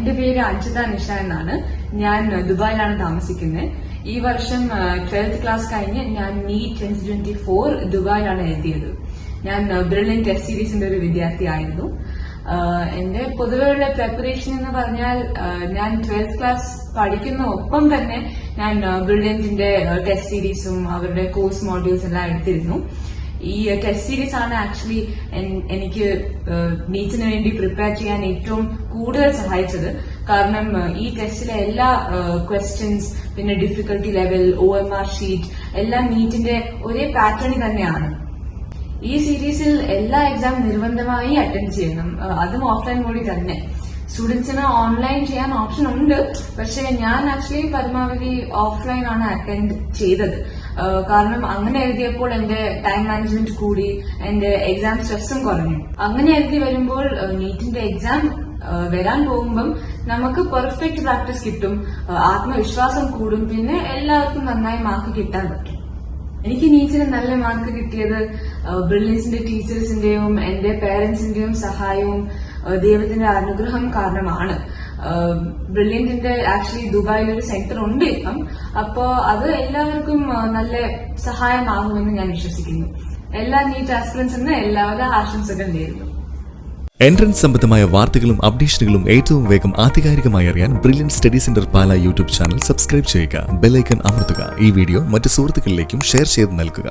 എന്റെ പേര് അഞ്ജിത നിഷ എന്നാണ്. ഞാൻ ദുബായിലാണ് താമസിക്കുന്നത്. ഈ വർഷം 12th ക്ലാസ് കഴിഞ്ഞ് ഞാൻ നീറ്റ് 2024 ദുബായിലാണ് എത്തിയത്. ഞാൻ ബ്രില്യന്റ് ടെസ്റ്റ് സീരീസിന്റെ ഒരു വിദ്യാർത്ഥിയായിരുന്നു. എന്റെ പൊതുവെയുള്ള പ്രിപ്പറേഷൻ എന്ന് പറഞ്ഞാൽ ഞാൻ 12th ക്ലാസ് പഠിക്കുന്ന ഒപ്പം തന്നെ ഞാൻ ബ്രില്യന്റിന്റെ ടെസ്റ്റ് സീരീസും അവരുടെ കോഴ്സ് മോഡ്യൂൾസ് എല്ലാം എടുത്തിരുന്നു. ഈ ടെസ്റ്റ് സീരീസ് ആണ് ആക്ച്വലി എനിക്ക് നീറ്റിന് വേണ്ടി പ്രിപ്പയർ ചെയ്യാൻ ഏറ്റവും കൂടുതൽ സഹായിച്ചത്. കാരണം ഈ ടെസ്റ്റിലെ എല്ലാ ക്വസ്റ്റ്യൻസ്, പിന്നെ ഡിഫിക്കൽട്ടി ലെവൽ, OMR ഷീറ്റ് എല്ലാം നീറ്റിന്റെ ഒരേ പാറ്റേണിൽ തന്നെയാണ്. ഈ സീരീസിൽ എല്ലാ എക്സാം നിർബന്ധമായി അറ്റൻഡ് ചെയ്യണം, അതും ഓഫ്ലൈൻ മോഡിൽ തന്നെ. സ്റ്റുഡൻസിന് ഓൺലൈൻ ചെയ്യാൻ ഓപ്ഷൻ ഉണ്ട്, പക്ഷെ ഞാൻ ആക്ച്വലി പരമാവധി ഓഫ്ലൈൻ ആണ് അറ്റൻഡ് ചെയ്തത്. കാരണം അങ്ങനെ എഴുതിയപ്പോൾ എന്റെ ടൈം മാനേജ്മെന്റ് കൂടി, എന്റെ എക്സാം സ്ട്രെസ്സും കുറഞ്ഞു. അങ്ങനെ എഴുതി വരുമ്പോൾ നീറ്റിന്റെ എക്സാം വരാൻ പോകുമ്പം നമുക്ക് പെർഫെക്റ്റ് പ്രാക്ടീസ് കിട്ടും, ആത്മവിശ്വാസം കൂടും, പിന്നെ എല്ലാവർക്കും നന്നായി മാർക്ക് കിട്ടാൻ പറ്റും. എനിക്ക് നീറ്റിന് നല്ല മാർക്ക് കിട്ടിയത് ബ്രില്യൻസിന്റെ ടീച്ചേഴ്സിന്റെയും എന്റെ പേരന്റ്സിന്റെയും സഹായവും ദൈവത്തിന്റെ അനുഗ്രഹം കാരണമാണ്. ബ്രില്യന്റിന്റെ ആക്ച്വലി ദുബായിൽ ഒരു സെന്റർ ഉണ്ട് ഇപ്പം. അപ്പോ അത് എല്ലാവർക്കും നല്ല സഹായമാകുമെന്ന് ഞാൻ വിശ്വസിക്കുന്നു. എല്ലാ നീറ്റ് ആസ്പിറൻസിന് എല്ലാവിധ ആശംസകൾ നേരുന്നു. എൻട്രൻസ് സംബന്ധമായ വാർത്തകളും അപ്ഡേഷനുകളും ഏറ്റവും വേഗം ആധികാരികമായി അറിയാൻ ബ്രില്യന്റ് സ്റ്റഡി സെന്റർ പാല യൂട്യൂബ് ചാനൽ സബ്സ്ക്രൈബ് ചെയ്യുക. ബെൽ ഐക്കൺ അമർത്തുക. ഈ വീഡിയോ മറ്റ് സുഹൃത്തുക്കളിലേക്കും ഷെയർ ചെയ്ത് നൽകുക.